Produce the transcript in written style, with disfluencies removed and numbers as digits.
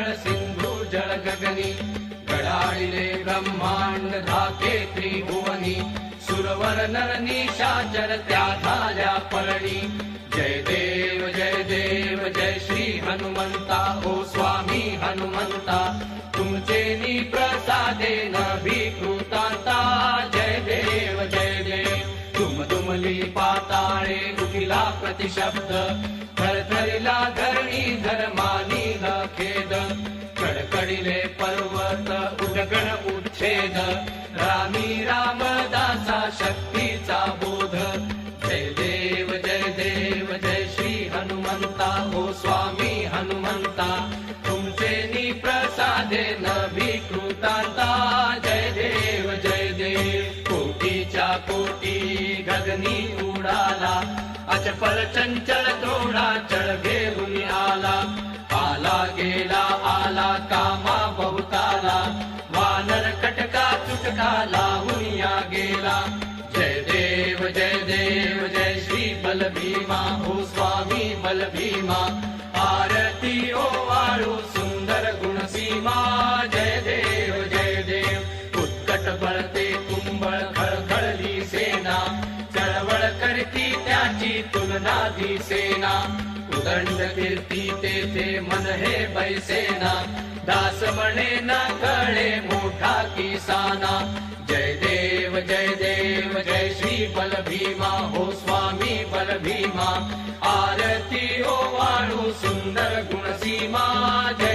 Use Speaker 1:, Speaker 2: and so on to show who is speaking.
Speaker 1: तळ सिंधू जळ गगनी गडाळिले ब्रह्मांड धाके त्रिभुवनी सुरवर नर निशाचर त्या झाल्या पळणी जय देव जय श्री हनुमंता ओ स्वामी हनुमंता तुमचे नी प्रसादे न भिकृतांता जय देव तुम दुमली पाताळे उठिला प्रतिशब्द थरथरिला धरणी धर्मानी खेद कडकडीले पर्वत उदगण उच्छेद रामी रामदासा शक्तीचा बोध जय देव जय श्री हनुमंता ओ स्वामी हनुमंता तुमचे नी प्रसादे न भिकृतांता जय देव कोटीच्या कोटी गगनी उडाला अचपल चंचल थोडा चढ घेऊन आला गेला आला कामा बहुताला वानर कटका चुटका लावून या गेला जय देव जय श्री बल भीमा ओ स्वामी बल भीमा आरती ओ वाळू सुंदर गुण सीमा जय देव उत्कट बळते कुंभळ खळखळली सेना चळवळ करती त्याची तुलना दिसेना उदंड कीर्ती तेथे मन हे बैसेना दास म्हणे न कळे मोठा किसाना जय देव जय श्री बल भीमा हो स्वामी बल भीमा आरती ओ वाळू सुंदर गुण सीमा जय